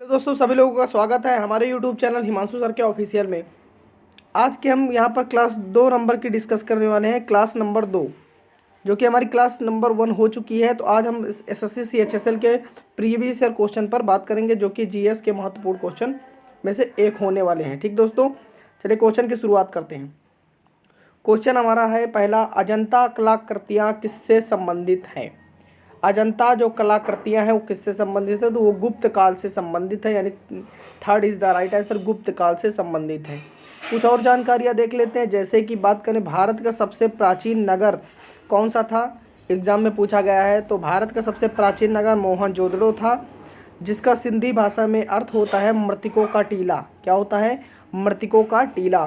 तो दोस्तों सभी लोगों का स्वागत है हमारे YouTube चैनल हिमांशु सर के ऑफिशियल में। आज के हम यहाँ पर क्लास 2 नंबर की डिस्कस करने वाले हैं, क्लास नंबर 2 जो कि हमारी क्लास नंबर 1 हो चुकी है। तो आज हम SSC CHSL के प्रीवियस ईयर क्वेश्चन पर बात करेंगे जो कि GS के महत्वपूर्ण क्वेश्चन में से एक होने वाले हैं। ठीक दोस्तों, चलिए क्वेश्चन की शुरुआत करते हैं। क्वेश्चन हमारा है पहला, अजंता कलाकृतियाँ किससे संबंधित हैं। अजंता जो कलाकृतियाँ हैं वो किससे संबंधित है, तो वो गुप्त काल से संबंधित है, यानी third is the right answer, गुप्त काल से संबंधित है। कुछ और जानकारियाँ देख लेते हैं, जैसे कि बात करें भारत का सबसे प्राचीन नगर कौन सा था, एग्जाम में पूछा गया है। तो भारत का सबसे प्राचीन नगर मोहनजोदड़ो था, जिसका सिंधी भाषा में अर्थ होता है मृतकों का टीला। क्या होता है? मृतकों का टीला।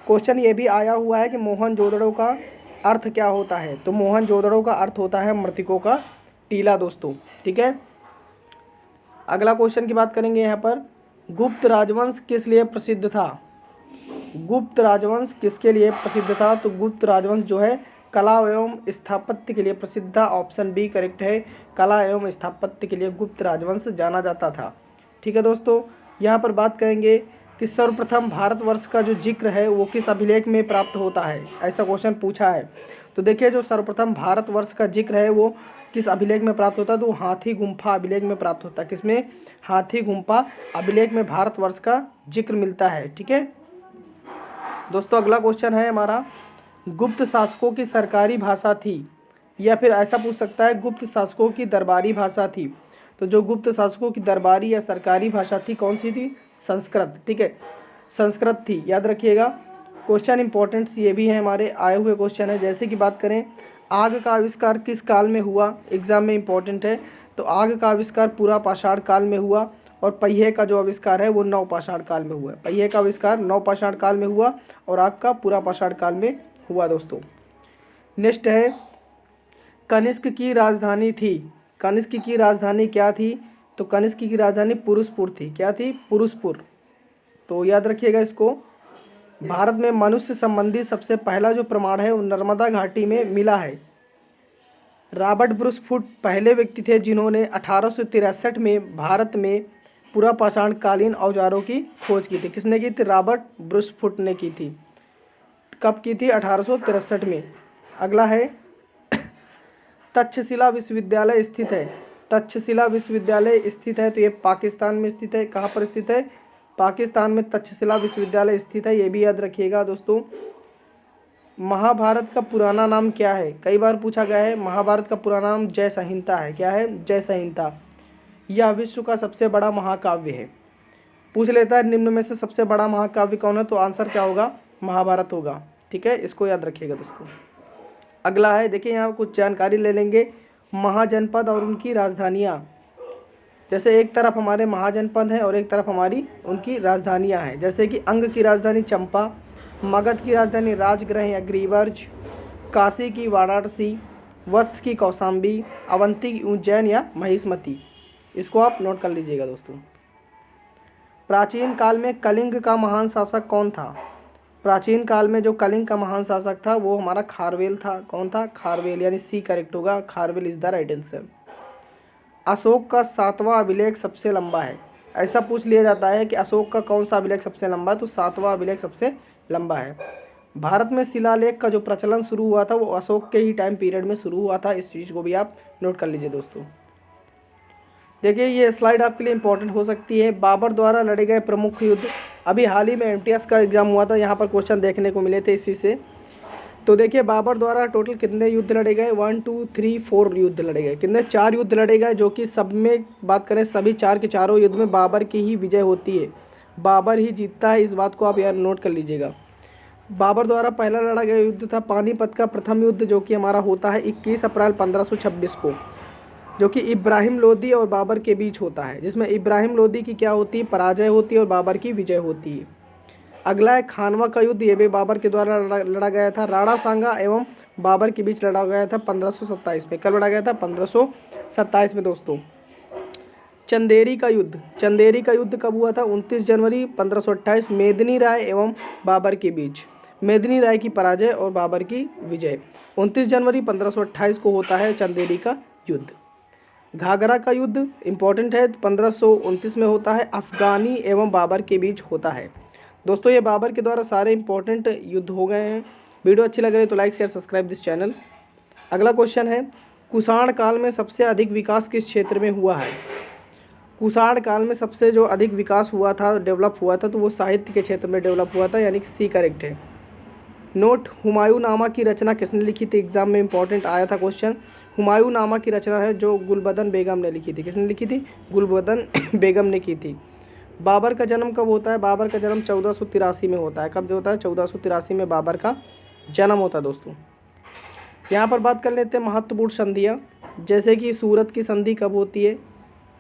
क्वेश्चन ये भी आया हुआ है कि मोहनजोदड़ो का अर्थ क्या होता है, तो मोहनजोदड़ो का अर्थ होता है मृतकों का टीला दोस्तों। ठीक है, अगला क्वेश्चन की बात करेंगे यहाँ पर, गुप्त राजवंश किस लिए प्रसिद्ध था। गुप्त राजवंश किसके लिए प्रसिद्ध था, तो गुप्त राजवंश जो है कला एवं स्थापत्य के लिए प्रसिद्ध था। ऑप्शन बी करेक्ट है, कला एवं स्थापत्य के लिए गुप्त राजवंश जाना जाता था। ठीक है दोस्तों, यहाँ पर बात करेंगे कि सर्वप्रथम भारतवर्ष का जो जिक्र है वो किस अभिलेख में प्राप्त होता है, ऐसा क्वेश्चन पूछा है। तो देखिए, जो सर्वप्रथम भारतवर्ष का जिक्र है वो किस अभिलेख में प्राप्त होता है, तो हाथी गुम्फा अभिलेख में प्राप्त होता है। किसमें? हाथी गुम्फा अभिलेख में भारतवर्ष का जिक्र मिलता है। ठीक है दोस्तों, अगला क्वेश्चन है हमारा, गुप्त शासकों की सरकारी भाषा थी, या फिर ऐसा पूछ सकता है गुप्त शासकों की दरबारी भाषा थी। तो जो गुप्त शासकों की दरबारी या सरकारी भाषा थी कौन सी थी? संस्कृत। ठीक है, संस्कृत थी, याद रखिएगा। क्वेश्चन इंपॉर्टेंट्स ये भी हैं, हमारे आए हुए क्वेश्चन है। जैसे कि बात करें, आग का आविष्कार किस काल में हुआ, एग्जाम में इंपॉर्टेंट है। तो आग का आविष्कार पूरा पाषाण काल में हुआ, और पहिए का जो आविष्कार है वो नवपाषाण काल में हुआ। पहिए का आविष्कार नवपाषाण काल में हुआ और आग का पूरा पाषाण काल में हुआ दोस्तों। नेक्स्ट है, कनिष्क की राजधानी थी। कनिष्क की राजधानी क्या थी, तो कनिष्क की राजधानी पुरुषपुर थी। क्या थी? पुरुषपुर। तो याद रखिएगा इसको। भारत में मनुष्य संबंधी सबसे पहला जो प्रमाण है वो नर्मदा घाटी में मिला है। रॉबर्ट ब्रूस फुट पहले व्यक्ति थे जिन्होंने 1863 में भारत में पूरा पाषाणकालीन औजारों की खोज की थी। किसने की थी? रॉबर्ट ब्रूस फुट ने की थी। कब की थी? 1863 में। अगला है, तक्षशिला विश्वविद्यालय स्थित है। तक्षशिला विश्वविद्यालय स्थित है, तो ये पाकिस्तान में स्थित है। कहाँ पर स्थित है? पाकिस्तान में तक्षशिला विश्वविद्यालय स्थित है, ये भी याद रखिएगा दोस्तों। महाभारत का पुराना नाम क्या है? कई बार पूछा गया है। महाभारत का पुराना नाम जय संहिता है। क्या है? जय संहिता। यह विश्व का सबसे बड़ा महाकाव्य है। पूछ लेता है निम्न में से सबसे बड़ा महाकाव्य कौन है, तो आंसर क्या होगा? महाभारत होगा। ठीक है, इसको याद रखिएगा दोस्तों। अगला है, देखिए यहाँ कुछ जानकारी ले लेंगे, महाजनपद और उनकी राजधानियाँ। जैसे एक तरफ हमारे महाजनपद हैं और एक तरफ हमारी उनकी राजधानियाँ हैं। जैसे कि अंग की राजधानी चंपा, मगध की राजधानी राजगृह या ग्रीवर्ज, काशी की वाराणसी, वत्स की कौशाम्बी, अवंती की उज्जैन या महिष्मती। इसको आप नोट कर लीजिएगा दोस्तों। प्राचीन काल में कलिंग का महान शासक कौन था? प्राचीन काल में जो कलिंग का महान शासक था वो हमारा खारवेल था। कौन था? खारवेल, यानी सी करेक्ट होगा, Kharavela is the right answer. Ashok का 7वां अभिलेख सबसे लंबा है। ऐसा पूछ लिया जाता है कि अशोक का कौन सा अभिलेख सबसे लंबा है, तो 7वां अभिलेख सबसे लंबा है। भारत में शिलालेख का जो प्रचलन शुरू हुआ था वो अशोक के ही टाइम पीरियड में शुरू हुआ था। इस चीज़ को भी आप नोट कर लीजिए दोस्तों। देखिए, ये स्लाइड आपके लिए इंपॉर्टेंट हो सकती है। बाबर द्वारा लड़े गए प्रमुख युद्ध, अभी हाल ही में MTS का एग्जाम हुआ था, यहाँ पर क्वेश्चन देखने को मिले थे इसी से। तो देखिए, बाबर द्वारा टोटल कितने युद्ध लड़े गए? 1 2 3 4 युद्ध लड़े गए। कितने? 4 युद्ध लड़े गए, जो कि सब में बात करें सभी 4 के चारों युद्ध में बाबर की ही विजय होती है, बाबर ही जीतता है। इस बात को आप यार नोट कर लीजिएगा। बाबर द्वारा पहला लड़ा गया युद्ध था पानीपत का प्रथम युद्ध, जो कि हमारा होता है 21 अप्रैल 1526 को, जो कि इब्राहिम लोदी और बाबर के बीच होता है, जिसमें इब्राहिम लोदी की क्या होती है? पराजय होती है, और बाबर की विजय होती है। अगला है खानवा का युद्ध, ये भी बाबर के द्वारा लड़ा गया था। राणा सांगा एवं बाबर के बीच लड़ा गया था 1527 में। कब लड़ा गया था? 1527 में दोस्तों। चंदेरी का युद्ध, चंदेरी का युद्ध कब हुआ था? 29 जनवरी 1528, मेदिनी राय एवं बाबर के बीच। मेदिनी राय की पराजय और बाबर की विजय। 29 जनवरी 1528 को होता है चंदेरी का युद्ध। घाघरा का युद्ध इम्पोर्टेंट है, 1529 में होता है, अफ़गानी एवं बाबर के बीच होता है। दोस्तों ये बाबर के द्वारा सारे इंपॉर्टेंट युद्ध हो गए हैं। वीडियो अच्छी लग रही है तो like share subscribe this channel. अगला क्वेश्चन है, कुषाण काल में सबसे अधिक विकास किस क्षेत्र में हुआ है? कुषाण काल में सबसे जो अधिक विकास हुआ था, डेवलप हुआ था, तो वो साहित्य के क्षेत्र में डेवलप हुआ था, यानी कि सी करेक्ट है। नोट, हुमायूंनामा की रचना किसने लिखी थी? एग्जाम में इंपॉर्टेंट आया था क्वेश्चन। हुमायूंनामा की रचना है जो गुलबदन बेगम ने लिखी थी। किसने लिखी थी? गुलबदन बेगम ने की थी। बाबर का जन्म कब होता है? बाबर का जन्म 1483 में होता है। कब जो होता है? 1483 में बाबर का जन्म होता है दोस्तों। यहाँ पर बात कर लेते हैं महत्वपूर्ण संधियाँ, जैसे कि सूरत की संधि कब होती है?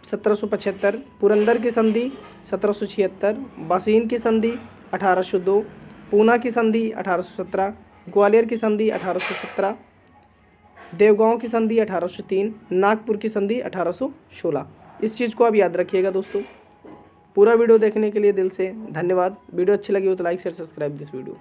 1775। पुरंदर की संधि 1776। बसीन की संधि 1802। पूना की संधि 1817। ग्वालियर की संधि 1817। देवगांव की संधि 1803। नागपुर की संधि 1816। इस चीज़ को आप याद रखिएगा दोस्तों। पूरा वीडियो देखने के लिए दिल से धन्यवाद। वीडियो अच्छी लगी हो तो like share subscribe this video.